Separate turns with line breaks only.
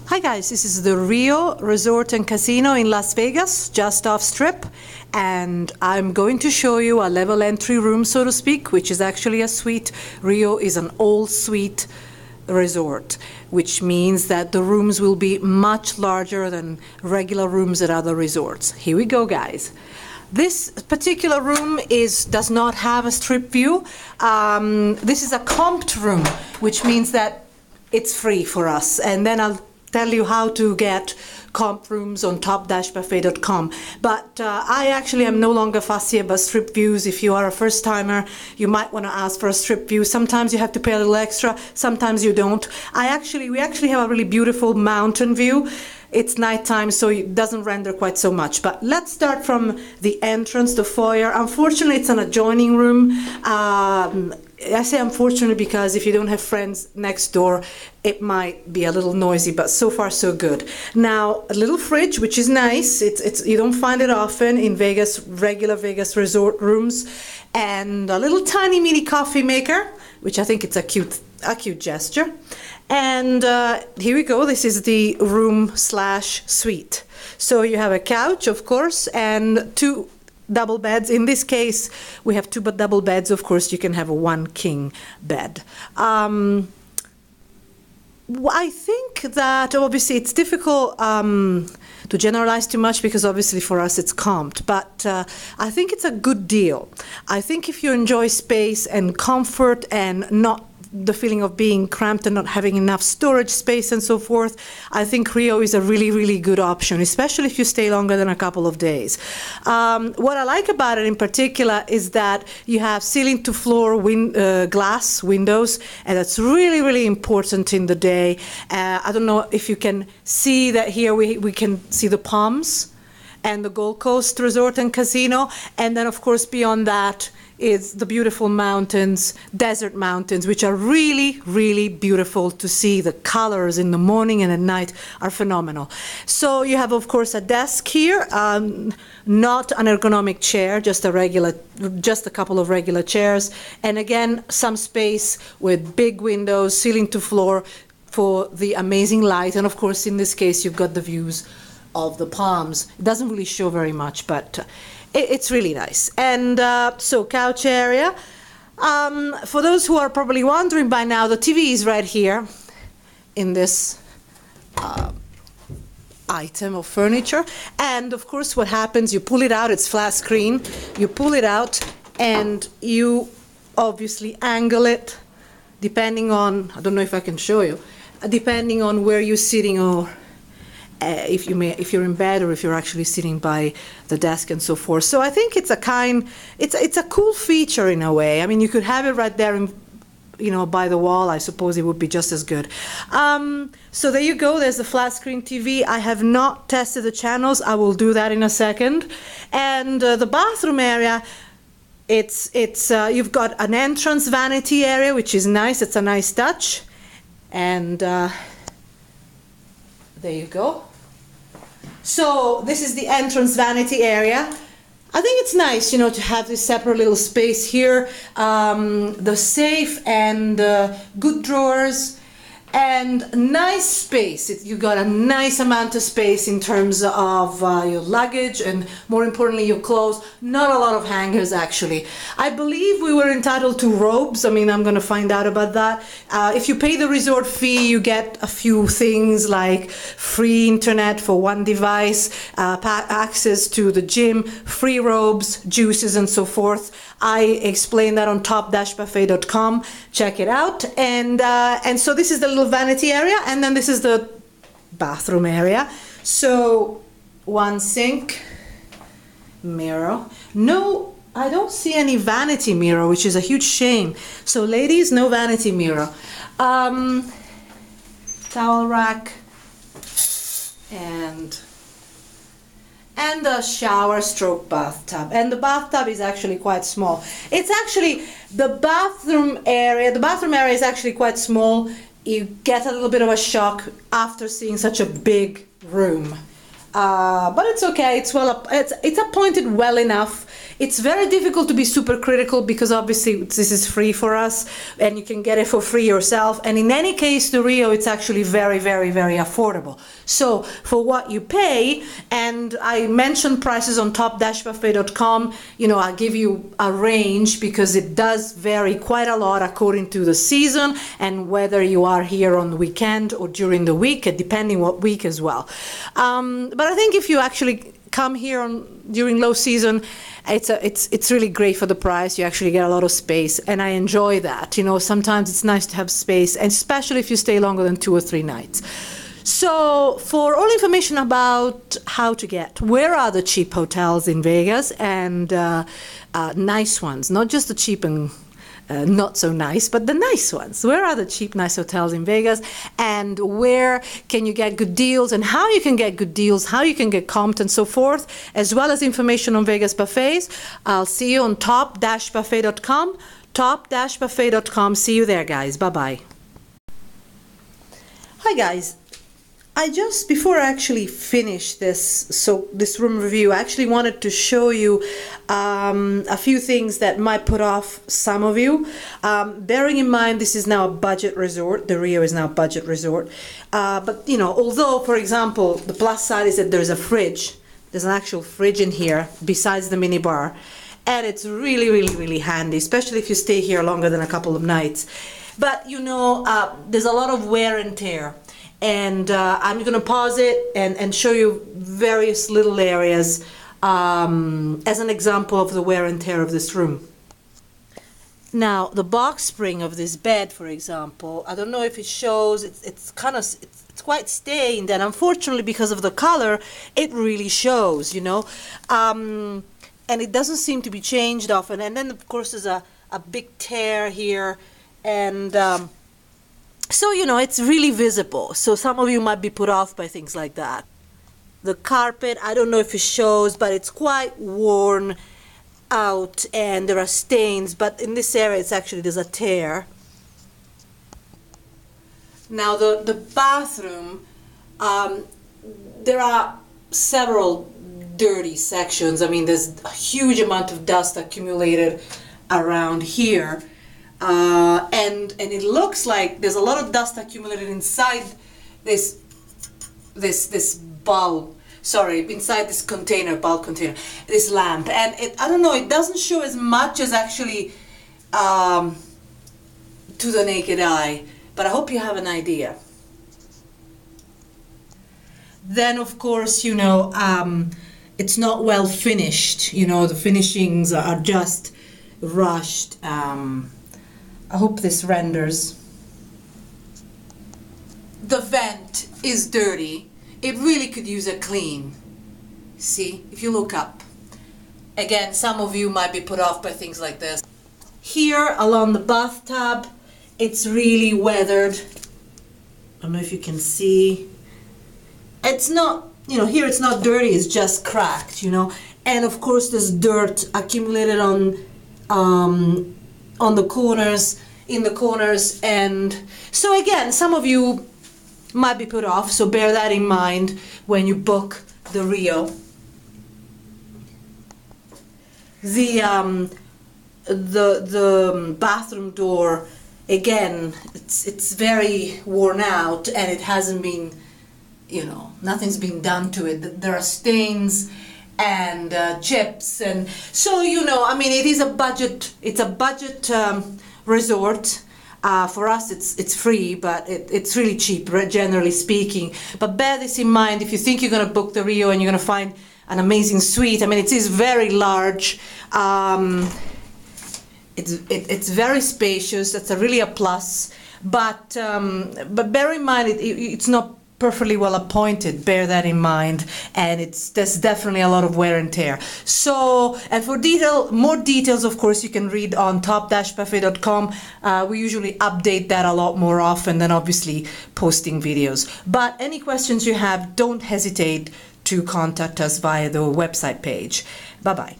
Hi guys, this is the Rio Resort and Casino in Las Vegas, just off Strip, and I'm going to show you a level entry room, so to speak, which is actually a suite. Rio is an all-suite resort, which means that the rooms will be much larger than regular rooms at other resorts. Here we go, guys. This particular room does not have a strip view. This is a comped room, which means that it's free for us, and then I'll tell you how to get comp rooms on top-buffet.com. But I actually am no longer fussy about strip views. If you are a first timer, you might want to ask for a strip view. Sometimes you have to pay a little extra, sometimes you don't. We actually have a really beautiful mountain view. It's nighttime, so it doesn't render quite so much. But let's start from the entrance, the foyer. Unfortunately, it's an adjoining room. I say unfortunately because if you don't have friends next door, it might be a little noisy, but so far so good. Now, a little fridge, which is nice. You don't find it often in Vegas, regular Vegas resort rooms. And a little tiny mini coffee maker, which I think it's a cute gesture. And here we go. This is the room/suite. So you have a couch, of course, and two double beds. In this case, we have two double beds. Of course, you can have a one king bed. I think that obviously it's difficult to generalize too much because obviously for us it's comped, but I think it's a good deal. I think if you enjoy space and comfort and not the feeling of being cramped and not having enough storage space and so forth, I think Rio is a really, really good option, especially if you stay longer than a couple of days. What I like about it in particular is that you have ceiling to floor glass windows, and that's really, really important in the day. I don't know if you can see that here we can see the palms and the Gold Coast Resort and Casino, and then of course beyond that is the beautiful mountains, desert mountains, which are really, really beautiful to see. The colors in the morning and at night are phenomenal. So you have, of course, a desk here, not an ergonomic chair, just a couple of regular chairs. And again, some space with big windows, ceiling to floor for the amazing light. And of course, in this case, you've got the views of the palms. It doesn't really show very much, but it's really nice. And so couch area. For those who are probably wondering by now, the TV is right here in this item of furniture. And of course what happens, you pull it out, it's flat screen, you pull it out and you obviously angle it depending on, I don't know if I can show you, depending on where you're sitting or if you're in bed or if you're actually sitting by the desk and so forth. So I think it's a cool feature in a way. I mean, you could have it right there, by the wall. I suppose it would be just as good. So there you go. There's the flat screen TV. I have not tested the channels. I will do that in a second. And the bathroom area. You've got an entrance vanity area, which is nice. It's a nice touch. And there you go. So this is the entrance vanity area. I think it's nice, to have this separate little space here. The safe and good drawers and nice space. You got a nice amount of space in terms of your luggage and more importantly your clothes. Not a lot of hangers actually. I believe we were entitled to robes. I mean, I'm going to find out about that. If you pay the resort fee, you get a few things like free internet for one device, access to the gym, free robes, juices and so forth. I explain that on top-buffet.com. Check it out. And so this is the little vanity area, and then this is the bathroom area. So one sink, mirror. No, I don't see any vanity mirror, which is a huge shame. So ladies, no vanity mirror. Towel rack and a shower stroke bathtub. And the bathtub is actually quite small. It's actually the bathroom area. The bathroom area is actually quite small. You get a little bit of a shock after seeing such a big room. But it's okay. It's it's appointed well enough. It's very difficult to be super critical because obviously this is free for us and you can get it for free yourself. And in any case, the Rio, it's actually very, very, very affordable. So for what you pay, and I mentioned prices on top-buffet.com, you know, I'll give you a range because it does vary quite a lot according to the season and whether you are here on the weekend or during the week, depending what week as well. But I think if you actually come here during low season, it's really great for the price. You actually get a lot of space, and I enjoy that. You know, sometimes it's nice to have space, and especially if you stay longer than 2 or 3 nights. So for all information about how to get, where are the cheap hotels in Vegas and nice ones, not just the cheap and not so nice, but the nice ones. Where are the cheap, nice hotels in Vegas, and where can you get good deals, and how you can get good deals, how you can get comped, and so forth, as well as information on Vegas buffets. I'll see you on top-buffet.com, top-buffet.com. See you there, guys. Bye-bye. Hi, guys. Before I actually finish this room review, I actually wanted to show you a few things that might put off some of you. Bearing in mind this is now a budget resort, the Rio is now a budget resort. But you know, although, for example, the plus side is that there's a fridge, there's an actual fridge in here besides the minibar, and it's really, really, really handy, especially if you stay here longer than a couple of nights. But you know, there's a lot of wear and tear. And I'm going to pause it and show you various little areas as an example of the wear and tear of this room. Now, the box spring of this bed, for example, I don't know if it shows, it's quite stained, and unfortunately because of the color, it really shows, you know. And it doesn't seem to be changed often. And then, of course, there's a big tear here, and so, you know, it's really visible. So some of you might be put off by things like that. The carpet, I don't know if it shows, but it's quite worn out and there are stains. But in this area, there's a tear. Now, the bathroom, there are several dirty sections. I mean, there's a huge amount of dust accumulated around here. And it looks like there's a lot of dust accumulated inside this bulb, inside this bulb container, this lamp. And I don't know, it doesn't show as much as actually to the naked eye, but I hope you have an idea. Then, of course, you know, it's not well finished. You know, the finishings are just rushed. I hope this renders. The vent is dirty. It really could use a clean. See, if you look up. Again, some of you might be put off by things like this. Here along the bathtub, it's really weathered. I don't know if you can see. It's not, you know, here it's not dirty, it's just cracked, you know. And of course there's dirt accumulated on the corners, in the corners, and so again, some of you might be put off, so bear that in mind when you book the Rio. The bathroom door, again, it's very worn out and it hasn't been, you know, nothing's been done to it. There are stains and chips, and so, you know, I mean, it's a budget resort. For us it's free, but it's really cheap, generally speaking. But bear this in mind if you think you're going to book the Rio and you're going to find an amazing suite. I mean, it is very large. It's very spacious. That's really a plus. But bear in mind it's not perfectly well appointed. Bear that in mind, and there's definitely a lot of wear and tear. So, and for more details, of course, you can read on top-buffet.com. We usually update that a lot more often than obviously posting videos. But any questions you have, don't hesitate to contact us via the website page. Bye bye.